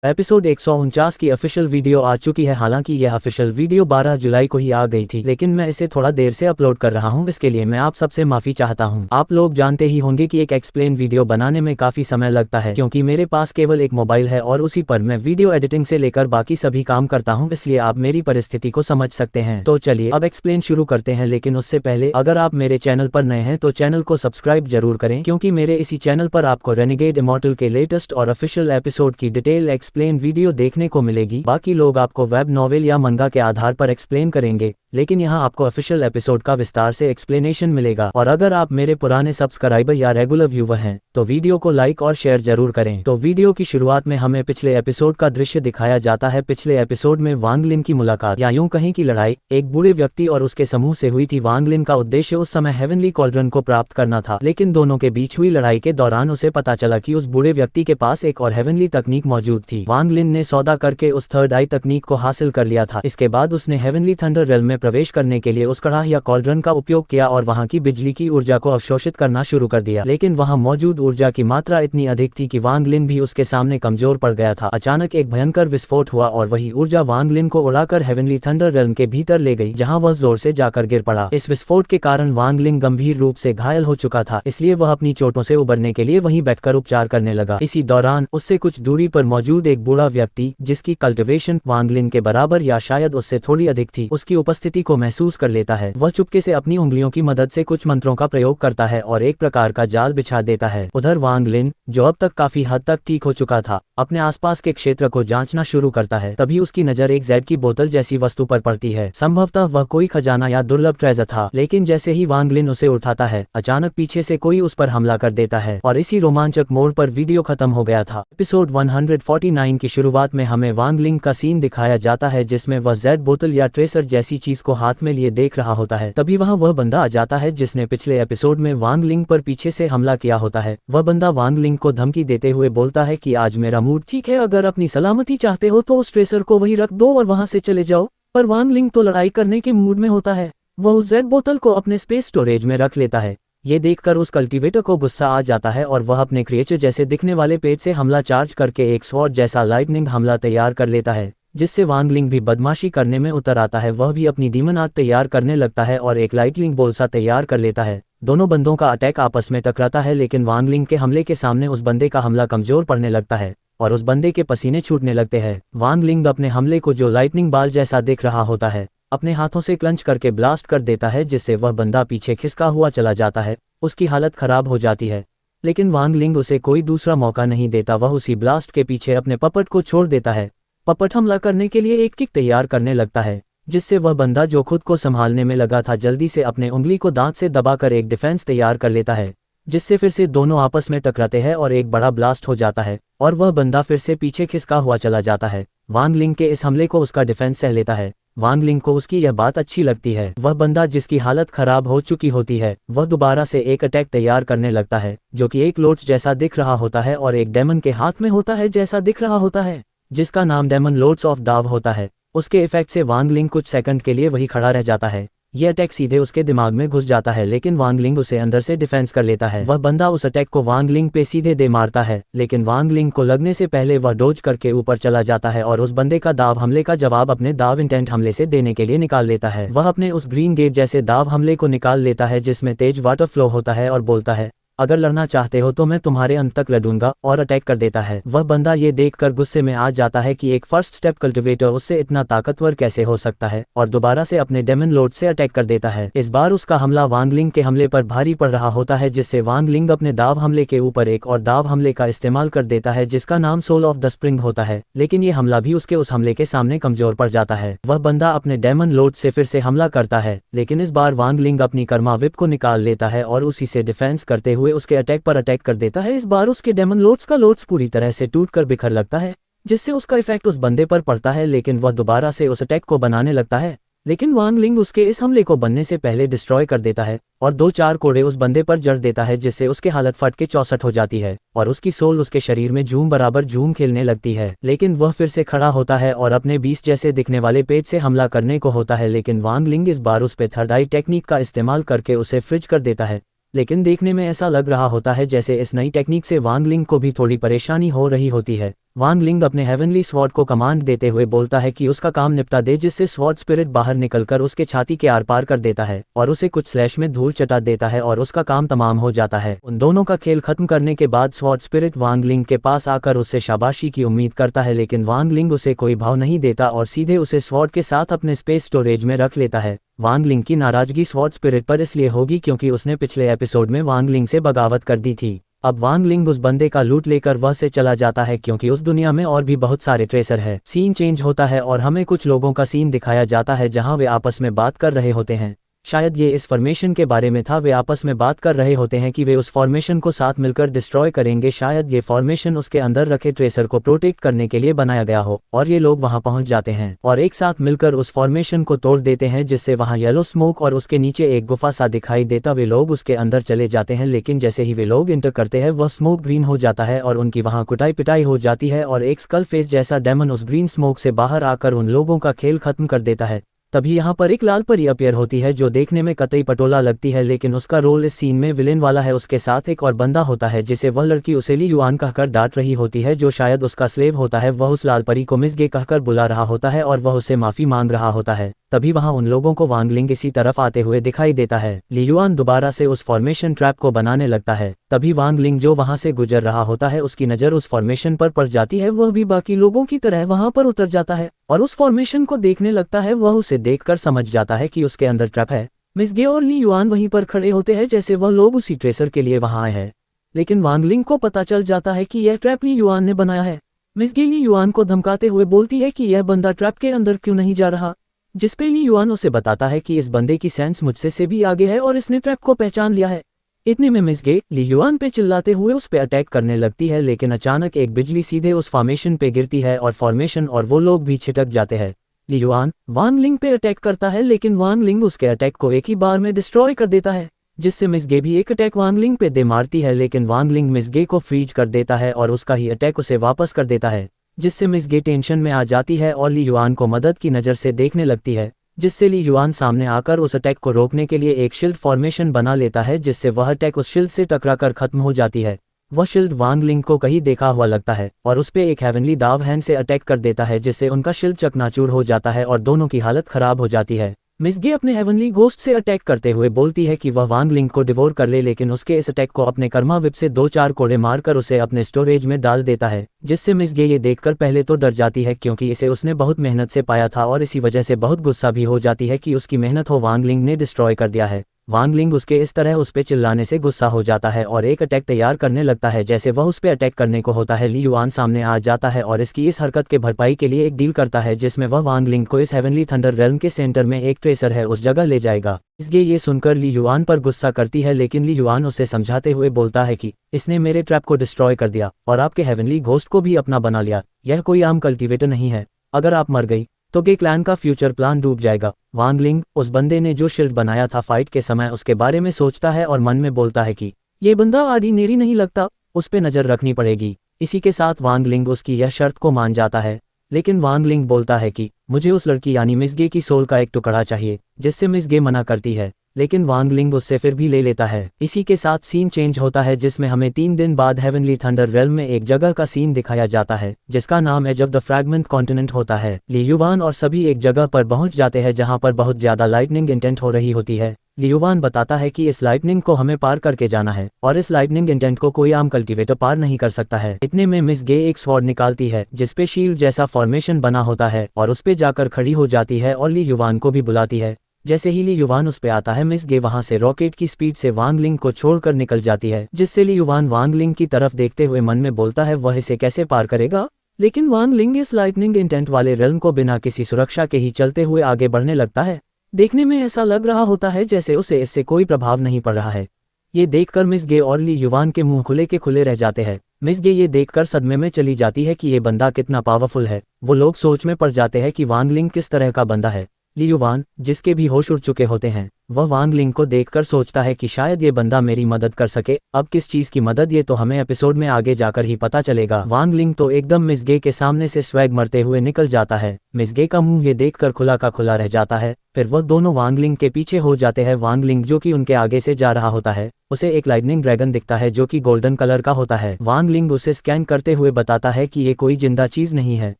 Episode 149 की official video आ चुकी है। हालांकि यह ऑफिशियल वीडियो 12 जुलाई को ही आ गई थी, लेकिन मैं इसे थोड़ा देर से अपलोड कर रहा हूं। इसके लिए मैं आप सबसे माफी चाहता हूं। आप लोग जानते ही होंगे कि एक एक्सप्लेन वीडियो बनाने में काफी समय लगता है, क्योंकि मेरे पास केवल एक मोबाइल है और उसी पर मैं वीडियो एडिटिंग से लेकर बाकी सभी काम करता हूँ, इसलिए आप मेरी परिस्थिति को समझ सकते हैं। तो चलिए अब एक्सप्लेन शुरू करते हैं। लेकिन उससे पहले अगर आप मेरे चैनल पर नए हैं तो चैनल को सब्सक्राइब जरूर करें, क्योंकि मेरे इसी चैनल पर आपको रेनेगेड इमॉर्टल के लेटेस्ट और ऑफिशियल एपिसोड की डिटेल एक्सप्लेन वीडियो देखने को मिलेगी। बाकी लोग आपको वेब नॉवेल या मंगा के आधार पर एक्सप्लेन करेंगे, लेकिन यहाँ आपको ऑफिशियल एपिसोड का विस्तार से एक्सप्लेनेशन मिलेगा। और अगर आप मेरे पुराने सब्सक्राइबर या रेगुलर व्यूवर हैं तो वीडियो को लाइक और शेयर जरूर करें। तो वीडियो की शुरुआत में हमें पिछले एपिसोड का दृश्य दिखाया जाता है। पिछले एपिसोड में वांग लिन की मुलाकात या यूं कहें कि लड़ाई एक बूढ़े व्यक्ति और उसके समूह से हुई थी। वांग लिन का उद्देश्य उस समय हेवनली कॉल्ड्रन को प्राप्त करना था, लेकिन दोनों के बीच हुई लड़ाई के दौरान उसे पता चला कि उस बूढ़े व्यक्ति के पास एक और हेवनली तकनीक मौजूद थी। वांग लिन ने सौदा करके उस थर्ड आई तकनीक को हासिल कर लिया था। इसके बाद उसने हेवनली थंडर रेल्म में प्रवेश करने के लिए उस कड़ाह या कॉल्ड्रन का उपयोग किया और वहां की बिजली की ऊर्जा को अवशोषित करना शुरू कर दिया। लेकिन वहां मौजूद ऊर्जा की मात्रा इतनी अधिक थी कि वांग लिन भी उसके सामने कमजोर पड़ गया था। अचानक एक भयंकर विस्फोट हुआ और वही ऊर्जा वांग लिन को उड़ाकर हेवनली थंडर रेल्म के भीतर ले गई, जहां वह जोर से जाकर गिर पड़ा। इस विस्फोट के कारण वांग लिन गंभीर रूप से घायल हो चुका था, इसलिए वह अपनी चोटों से उबरने के लिए वहीं बैठकर उपचार करने लगा। इसी दौरान उससे कुछ दूरी पर मौजूद एक बूढ़ा व्यक्ति, जिसकी कल्टिवेशन वांग लिन के बराबर या शायद उससे थोड़ी अधिक थी, उसकी उपस्थिति को महसूस कर लेता है। वह चुपके से अपनी उंगलियों की मदद से कुछ मंत्रों का प्रयोग करता है और एक प्रकार का जाल बिछा देता है। उधर वांग लिन, जो अब तक काफी हद तक ठीक हो चुका था, अपने आसपास के क्षेत्र को जांचना शुरू करता है। तभी उसकी नजर एक जेड की बोतल जैसी वस्तु पर पड़ती है। संभवतः वह कोई खजाना या दुर्लभ ट्रेजर था, लेकिन जैसे ही वांग लिन उसे उठाता है, अचानक पीछे से कोई उस पर हमला कर देता है और इसी रोमांचक मोड़ पर वीडियो खत्म हो गया था। एपिसोड 149 की शुरुआत में हमें वांग लिन का सीन दिखाया जाता है, जिसमें वह जेड बोतल या ट्रेसर जैसी चीज को हाथ में लिए देख रहा होता है। तभी वहां वह बंदा आ जाता है जिसने पिछले एपिसोड में वांग लिन पर पीछे से हमला किया होता है। वह बंदा वांग लिन को धमकी देते हुए बोलता है कि आज मेरा मूड ठीक है, अगर अपनी सलामती चाहते हो तो उस ट्रेसर को वहीं रख दो और वहां से चले जाओ। पर वांग लिन तो लड़ाई करने के मूड में होता है। वह उस जेड बोतल को अपने स्पेस स्टोरेज में रख लेता है। ये देखकर उस कल्टीवेटर को गुस्सा आ जाता है और वह अपने क्रिएचर जैसे दिखने वाले पेट से हमला चार्ज करके एक स्वॉर्ड जैसा लाइटनिंग हमला तैयार कर लेता है, जिससे वांग लिन भी बदमाशी करने में उतर आता है। वह भी अपनी डीमन आग तैयार करने लगता है और एक लाइटनिंग बोल सा तैयार कर लेता है। दोनों बंदों का अटैक आपस में टकराता है, लेकिन वांग लिन के हमले के सामने उस बंदे का हमला कमजोर पड़ने लगता है और उस बंदे के पसीने छूटने लगते हैं। वांग लिन अपने हमले को, जो लाइटनिंग बाल जैसा दिख रहा होता है, अपने हाथों से क्लंच करके ब्लास्ट कर देता है, जिससे वह बंदा पीछे खिसका हुआ चला जाता है। उसकी हालत खराब हो जाती है, लेकिन वांग लिन उसे कोई दूसरा मौका नहीं देता। वह उसी ब्लास्ट के पीछे अपने पपट को छोड़ देता है। पपट हमला करने के लिए एक किक तैयार करने लगता है, जिससे वह बंदा जो खुद को संभालने में लगा था, जल्दी से अपने उंगली को दांत से दबाकर एक डिफेंस तैयार कर लेता है, जिससे फिर से दोनों आपस में टकराते हैं और एक बड़ा ब्लास्ट हो जाता है और वह बंदा फिर से पीछे खिसका हुआ चला जाता है। वांग लिन के इस हमले को उसका डिफेंस सह लेता है। वांग लिन को उसकी यह बात अच्छी लगती है। वह बंदा जिसकी हालत खराब हो चुकी होती है, वह दोबारा से एक अटैक तैयार करने लगता है, जो कि एक लोच जैसा दिख रहा होता है और एक डेमन के हाथ में होता है जैसा दिख रहा होता है, जिसका नाम डेमन लॉर्ड्स ऑफ दाव होता है। उसके इफेक्ट से वांग लिन कुछ सेकंड के लिए वही खड़ा रह जाता है। यह अटैक सीधे उसके दिमाग में घुस जाता है, लेकिन वांग लिन उसे अंदर से डिफेंस कर लेता है। वह बंदा उस अटैक को वांग लिन पे सीधे दे मारता है, लेकिन वांग लिन को लगने से पहले वह डोज करके ऊपर चला जाता है और उस बंदे का दाव हमले का जवाब अपने दाव इंटेंट हमले से देने के लिए निकाल लेता है। वह अपने उस ग्रीन गेट जैसे दाव हमले को निकाल लेता है, जिसमें तेज वाटर फ्लो होता है, और बोलता है, अगर लड़ना चाहते हो तो मैं तुम्हारे अंत तक लड़ूंगा, और अटैक कर देता है। वह बंदा ये देखकर गुस्से में आ जाता है कि एक फर्स्ट स्टेप कल्टिवेटर उससे इतना ताकतवर कैसे हो सकता है, और दोबारा से अपने डेमन लॉर्ड से अटैक कर देता है। इस बार उसका हमला वांग लिन के हमले पर भारी पड़ रहा होता है, जिससे वांग लिन अपने दाव हमले के ऊपर एक और दाव हमले का इस्तेमाल कर देता है, जिसका नाम सोल ऑफ द स्प्रिंग होता है। लेकिन ये हमला भी उसके उस हमले के सामने कमजोर पड़ जाता है। वह बंदा अपने डेमन लॉर्ड से फिर से हमला करता है, लेकिन इस बार वांग लिन अपनी कर्मा विप को निकाल लेता है और उसी से डिफेंस करते हुए उसके अटैक पर अटैक कर देता है। इस बार उसके डेमन लॉर्ड्स का लॉर्ड्स पूरी तरह से टूटकर बिखर लगता है, जिससे उसका इफेक्ट उस बंदे पर पड़ता है, लेकिन वह दोबारा से उस अटैक को बनाने लगता है। लेकिन वांग लिन उसके इस हमले को बनने से पहले डिस्ट्रॉय कर देता है और 2-4 कोड़े उस बंदे पर जड़ देता है, जिससे उसकी हालत फट के 64 हो जाती है और उसकी सोल उसके शरीर में झूम बराबर झूम खेलने लगती है। लेकिन वह फिर से खड़ा होता है और अपने बीस्ट जैसे दिखने वाले पेट से हमला करने को होता है, लेकिन वांग लिन इस बार उस पे थर्ड आई टेक्निक का इस्तेमाल करके उसे फ्रिज कर देता है। लेकिन देखने में ऐसा लग रहा होता है जैसे इस नई टेक्निक से वांग लिन को भी थोड़ी परेशानी हो रही होती है। वांग लिंग अपने हेवनली स्वॉर्ड को कमांड देते हुए बोलता है कि उसका काम निपटा दे, जिससे स्वॉर्ड स्पिरिट बाहर निकलकर उसके छाती के आर पार कर देता है और उसे कुछ स्लैश में धूल चटा देता है और उसका काम तमाम हो जाता है। उन दोनों का खेल खत्म करने के बाद स्वॉर्ड स्पिरिट वांग लिंग के पास आकर उससे शाबाशी की उम्मीद करता है, लेकिन वांग लिंग उसे कोई भाव नहीं देता और सीधे उसे स्वॉर्ड के साथ अपने स्पेस स्टोरेज में रख लेता है। वांग लिंग की नाराजगी स्वॉर्ड स्पिरिट पर इसलिए होगी क्योंकि उसने पिछले एपिसोड में वांग लिंग से बगावत कर दी थी। अब वांग लिंग उस बंदे का लूट लेकर वह से चला जाता है क्योंकि उस दुनिया में और भी बहुत सारे ट्रेसर है। सीन चेंज होता है और हमें कुछ लोगों का सीन दिखाया जाता है जहां वे आपस में बात कर रहे होते हैं। शायद ये इस फॉर्मेशन के बारे में था। वे आपस में बात कर रहे होते हैं कि वे उस फॉर्मेशन को साथ मिलकर डिस्ट्रॉय करेंगे। शायद ये फॉर्मेशन उसके अंदर रखे ट्रेसर को प्रोटेक्ट करने के लिए बनाया गया हो और ये लोग वहां पहुंच जाते हैं और एक साथ मिलकर उस फॉर्मेशन को तोड़ देते हैं, जिससे वहां येलो स्मोक और उसके नीचे एक गुफा सा दिखाई देता। वे लोग उसके अंदर चले जाते हैं, लेकिन जैसे ही वे लोग इंटर करते हैं वह स्मोक ग्रीन हो जाता है और उनकी वहां कुटाई पिटाई हो जाती है और एक स्कल फेस जैसा डेमन उस ग्रीन स्मोक से बाहर आकर उन लोगों का खेल खत्म कर देता है। तभी यहाँ पर एक लाल परी अपीयर होती है जो देखने में कतई पटोला लगती है, लेकिन उसका रोल इस सीन में विलेन वाला है। उसके साथ एक और बंदा होता है जिसे वह लड़की उसे ली युआन कहकर डांट रही होती है, जो शायद उसका स्लेव होता है। वह उस लाल परी को मिस गे कहकर बुला रहा होता है और वह उससे माफी मांग रहा होता है। तभी वहां उन लोगों को वांग लिंग इसी तरफ आते हुए दिखाई देता है। ली युआन दोबारा से उस फॉर्मेशन ट्रैप को बनाने लगता है। तभी वांग लिंग जो वहां से गुजर रहा होता है उसकी नजर उस फॉर्मेशन पर पड़ जाती है। वह भी बाकी लोगों की तरह वहां पर उतर जाता है और उस फॉर्मेशन को देखने लगता है। वह उसे देखकर समझ जाता है कि उसके अंदर ट्रैप है। मिस गे और ली युआन वहीं पर खड़े होते हैं जैसे वह लोग उसी ट्रेसर के लिए वहां आए हैं, लेकिन वांग लिंग को पता चल जाता है कि यह ट्रैप ली युआन ने बनाया है। मिस गे ली युआन को धमकाते हुए बोलती है कि यह बंदा ट्रैप के अंदर क्यों नहीं जा रहा, जिसपे ली युआन उसे बताता है कि इस बंदे की सेंस मुझसे से भी आगे है और इसने ट्रैप को पहचान लिया है। इतने में मिस गे ली युआन पे चिल्लाते हुए उस पे अटैक करने लगती है, लेकिन अचानक एक बिजली सीधे उस फॉर्मेशन पे गिरती है और फॉर्मेशन और वो लोग भी छिटक जाते हैं। ली युआन वांग लिंग पे अटैक करता है, लेकिन वांग लिंग उसके अटैक को एक ही बार में डिस्ट्रॉय कर देता है, जिससे मिस गे भी एक अटैक वांग लिंग पे दे मारती है, लेकिन वांग लिंग मिस गे को फ्रीज कर देता है और उसका ही अटैक उसे वापस कर देता है, जिससे मिस गे टेंशन में आ जाती है और ली युआन को मदद की नज़र से देखने लगती है, जिससे ली युआन सामने आकर उस अटैक को रोकने के लिए एक शील्ड फॉर्मेशन बना लेता है, जिससे वह अटैक उस शील्ड से टकराकर खत्म हो जाती है। वह शील्ड वांग लिंग को कहीं देखा हुआ लगता है और उस पे एक हेवनली दाव हैंड से अटैक कर देता है, जिससे उनका शील्ड चकनाचूर हो जाता है और दोनों की हालत खराब हो जाती है। मिस गे अपने हेवनली घोस्ट से अटैक करते हुए बोलती है कि वह वांग लिंग को डिवोर कर ले, लेकिन उसके इस अटैक को अपने कर्मा विप से 2-4 कोड़े मारकर उसे अपने स्टोरेज में डाल देता है, जिससे मिस गे ये देखकर पहले तो डर जाती है क्योंकि इसे उसने बहुत मेहनत से पाया था और इसी वजह से बहुत गुस्सा भी हो जाती है कि उसकी मेहनत हो वांग लिंग ने डिस्ट्रॉय कर दिया है। वांग लिंग उसके इस तरह उस पे चिल्लाने से गुस्सा हो जाता है और एक अटैक तैयार करने लगता है। जैसे वह उस पे अटैक करने को होता है, ली युआन सामने आ जाता है और इसकी इस हरकत के भरपाई के लिए एक डील करता है, जिसमें वह वांग लिंग को इस हेवनली थंडर रेल्म के सेंटर में एक ट्रेसर है उस जगह ले जाएगा। इसलिए ये सुनकर ली युआन पर गुस्सा करती है, लेकिन ली युआन उसे समझाते हुए बोलता है कि इसने मेरे ट्रैप को डिस्ट्रॉय कर दिया और आपके हेवनली घोस्ट को भी अपना बना लिया। यह कोई आम कल्टिवेटर नहीं है, अगर आप मर गई तो गे क्लैन का फ्यूचर प्लान डूब जाएगा। वांग लिंग उस बंदे ने जो शील्ड बनाया था फाइट के समय उसके बारे में सोचता है और मन में बोलता है कि ये बंदा ऑर्डिनरी नहीं लगता, उस पे नज़र रखनी पड़ेगी। इसी के साथ वांग लिंग उसकी यह शर्त को मान जाता है, लेकिन वांग लिंग बोलता है कि मुझे उस लड़की यानी मिस गे की सोल का एक टुकड़ा चाहिए, जिससे मिस गे मना करती है, लेकिन वांग लिंग उससे फिर भी ले लेता है। इसी के साथ सीन चेंज होता है, जिसमें हमें 3 दिन बाद हेवनली थंडर रेल्म में एक जगह का सीन दिखाया जाता है जिसका नाम age of the fragment continent होता है। ली युआन और सभी एक जगह पर पहुंच जाते हैं जहां पर बहुत ज्यादा लाइटनिंग इंटेंट हो रही होती है। ली युआन बताता है कि इस लाइटनिंग को हमें पार करके जाना है और इस लाइटनिंग इंटेंट को कोई आम कल्टिवेटर पार नहीं कर सकता है। इतने में मिस गे एक स्वॉर्ड निकालती है जिसपे शील्ड जैसा फॉर्मेशन बना होता है और उस पे जाकर खड़ी हो जाती है और ली युआन को भी बुलाती है। जैसे ही ली युआन उस पे आता है, मिस गे वहां से रॉकेट की स्पीड से वांग लिंग को छोड़कर निकल जाती है, जिससे ली युआन वांग लिंग की तरफ देखते हुए मन में बोलता है वह इसे कैसे पार करेगा। लेकिन वांग लिंग इस लाइटनिंग इंटेंट वाले रेल्म को बिना किसी सुरक्षा के ही चलते हुए आगे बढ़ने लगता है। देखने में ऐसा लग रहा होता है जैसे उसे इससे कोई प्रभाव नहीं पड़ रहा है। ये देखकर मिस गे और ली युआन के मुंह खुले के खुले रह जाते हैं। मिस गे ये देखकर सदमे में चली जाती है कि ये बंदा कितना पावरफुल है। वो लोग सोच में पड़ जाते हैं कि वांग लिंग किस तरह का बंदा है। ली युवान, जिसके भी होश उड़ चुके होते हैं, वह वांग लिंग को देखकर सोचता है कि शायद ये बंदा मेरी मदद कर सके। अब किस चीज़ की मदद, ये तो हमें एपिसोड में आगे जाकर ही पता चलेगा। वांग लिंग तो एकदम मिस गे के सामने से स्वैग मरते हुए निकल जाता है। मिस गे का मुंह ये देखकर खुला का खुला रह जाता है। फिर वह दोनों वांग लिंग के पीछे हो जाते हैं। वांग लिंग जो कि उनके आगे से जा रहा होता है, उसे एक लाइटनिंग ड्रैगन दिखता है जो कि गोल्डन कलर का होता है। वांग लिंग उसे स्कैन करते हुए बताता है कि ये कोई जिंदा चीज नहीं है,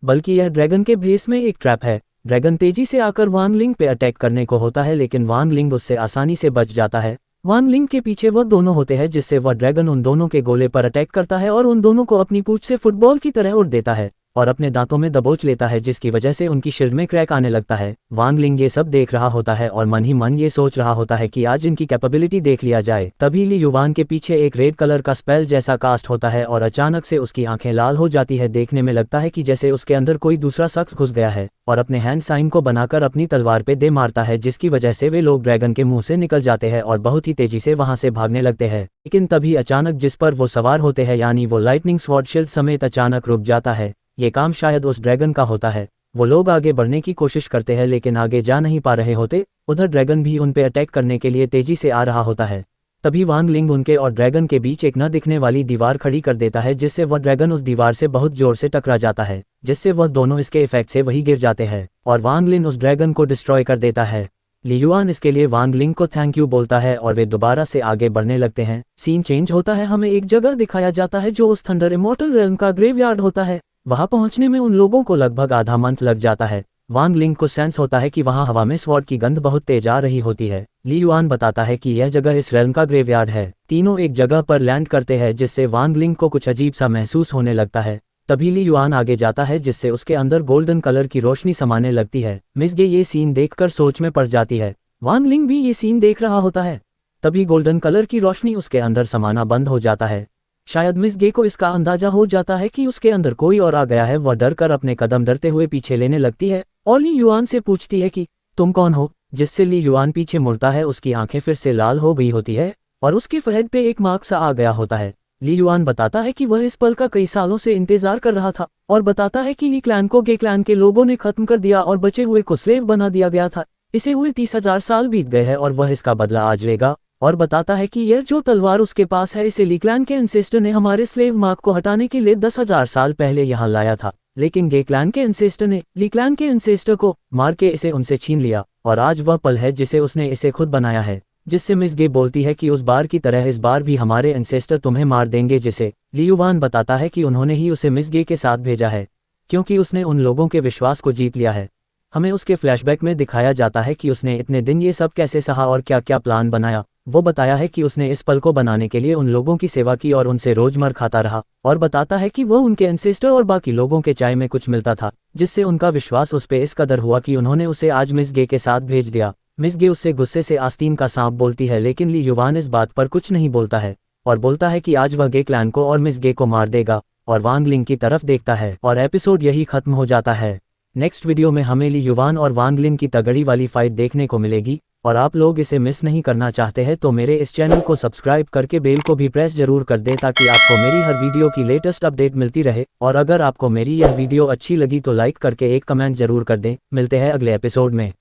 बल्कि यह ड्रैगन के बेस में एक ट्रैप है। ड्रैगन तेजी से आकर वांग लिंग पे अटैक करने को होता है, लेकिन वांग लिंग उससे आसानी से बच जाता है। वांग लिंग के पीछे वह दोनों होते हैं, जिससे वह ड्रैगन उन दोनों के गोले पर अटैक करता है और उन दोनों को अपनी पूंछ से फुटबॉल की तरह उड़ देता है और अपने दांतों में दबोच लेता है, जिसकी वजह से उनकी शील्ड में क्रैक आने लगता है। वांग लिंग ये सब देख रहा होता है और मन ही मन ये सोच रहा होता है कि आज इनकी कैपेबिलिटी देख लिया जाए। तभी ली युवान के पीछे एक रेड कलर का स्पेल जैसा कास्ट होता है और अचानक से उसकी आंखें लाल हो जाती है। देखने में लगता है कि जैसे उसके अंदर कोई दूसरा शख्स घुस गया है और अपने हैंड साइन को बनाकर अपनी तलवार पे दे मारता है, जिसकी वजह से वे लोग ड्रैगन के मुंह से निकल जाते हैं और बहुत ही तेजी से वहां से भागने लगते हैं। लेकिन तभी अचानक जिस पर वो सवार होते हैं, यानी वो लाइटनिंग स्वॉर्ड शील्ड समेत अचानक रुक जाता है। ये काम शायद उस ड्रैगन का होता है। वो लोग आगे बढ़ने की कोशिश करते हैं लेकिन आगे जा नहीं पा रहे होते। उधर ड्रैगन भी उन पे अटैक करने के लिए तेजी से आ रहा होता है। तभी वांग लिंग उनके और ड्रैगन के बीच एक न दिखने वाली दीवार खड़ी कर देता है, जिससे वह ड्रैगन उस दीवार से बहुत जोर से टकरा जाता है, जिससे वह दोनों इसके इफेक्ट से वही गिर जाते हैं और वांग लिंग उस ड्रैगन को डिस्ट्रॉय कर देता है। ली युआन इसके लिए वांग लिंग को थैंक यू बोलता है और वे दोबारा से आगे बढ़ने लगते हैं। सीन चेंज होता है, हमें एक जगह दिखाया जाता है जो उस थंडर इमॉर्टल रेल्म का ग्रेवयार्ड होता है। वहां पहुंचने में उन लोगों को लगभग आधा मंथ लग जाता है। वांग लिंग को सेंस होता है कि वहां हवा में स्वॉर्ड की गंध बहुत तेज आ रही होती है। ली युआन बताता है कि यह जगह इस रेल्म का ग्रेवयार्ड है। तीनों एक जगह पर लैंड करते हैं, जिससे वांग लिंग को कुछ अजीब सा महसूस होने लगता है। तभी ली युआन आगे जाता है, जिससे उसके अंदर गोल्डन कलर की रोशनी समाने लगती है। मिस गे ये सीन देखकर सोच में पड़ जाती है। वांग लिंग भी ये सीन देख रहा होता है। तभी गोल्डन कलर की रोशनी उसके अंदर समाना बंद हो जाता है। शायद मिस गे को इसका अंदाजा हो जाता है कि उसके अंदर कोई और आ गया है। वह डर कर अपने कदम डरते हुए पीछे लेने लगती है और ली युआन से पूछती है कि तुम कौन हो, जिससे ली युआन पीछे मुड़ता है। उसकी आंखें फिर से लाल हो गई होती है और उसके फोरहेड पे एक मार्क सा आ गया होता है। ली युआन बताता है कि वह इस पल का कई सालों से इंतजार कर रहा था और बताता है कि ली क्लैन को गे क्लैन के लोगों ने खत्म कर दिया और बचे हुए को स्लेव बना दिया गया था। इसे हुए 30,000 साल बीत गए हैं और वह इसका बदला आज लेगा। और बताता है कि यह जो तलवार उसके पास है, इसे ली क्लैन के एंसेस्टर ने हमारे स्लेव मार्क को हटाने के लिए 10,000 साल पहले यहाँ लाया था, लेकिन गे क्लैन के एंसेस्टर ने ली क्लैन के एंसेस्टर को मार के इसे उनसे छीन लिया और आज वह पल है जिसे उसने इसे खुद बनाया है। जिससे मिस गे बोलती है कि उस बार की तरह इस बार भी हमारे एंसेस्टर तुम्हें मार देंगे। जिसे ली युआन बताता है कि उन्होंने ही उसे मिस गे के साथ भेजा है, क्योंकि उसने उन लोगों के विश्वास को जीत लिया है। हमें उसके फ्लैशबैक में दिखाया जाता है कि उसने इतने दिन ये सब कैसे सहा और क्या क्या प्लान बनाया। वो बताया है कि उसने इस पल को बनाने के लिए उन लोगों की सेवा की और उनसे रोजमर खाता रहा और बताता है कि वह उनके एंसेस्टर और बाकी लोगों के चाय में कुछ मिलता था, जिससे उनका विश्वास उस पे इस कदर हुआ कि उन्होंने उसे आज मिस गे के साथ भेज दिया। मिस गे उससे गुस्से से आस्तीन का सांप बोलती है, लेकिन ली युआन इस बात पर कुछ नहीं बोलता है और बोलता है कि आज वह गे क्लैन को और मिस गे को मार देगा और वांग लिंग की तरफ देखता है और एपिसोड यही खत्म हो जाता है। नेक्स्ट वीडियो में हमें ली युआन और वांग लिंग की तगड़ी वाली फाइट देखने को मिलेगी और आप लोग इसे मिस नहीं करना चाहते हैं तो मेरे इस चैनल को सब्सक्राइब करके बेल को भी प्रेस जरूर कर दें, ताकि आपको मेरी हर वीडियो की लेटेस्ट अपडेट मिलती रहे। और अगर आपको मेरी यह वीडियो अच्छी लगी तो लाइक करके एक कमेंट जरूर कर दें। मिलते हैं अगले एपिसोड में।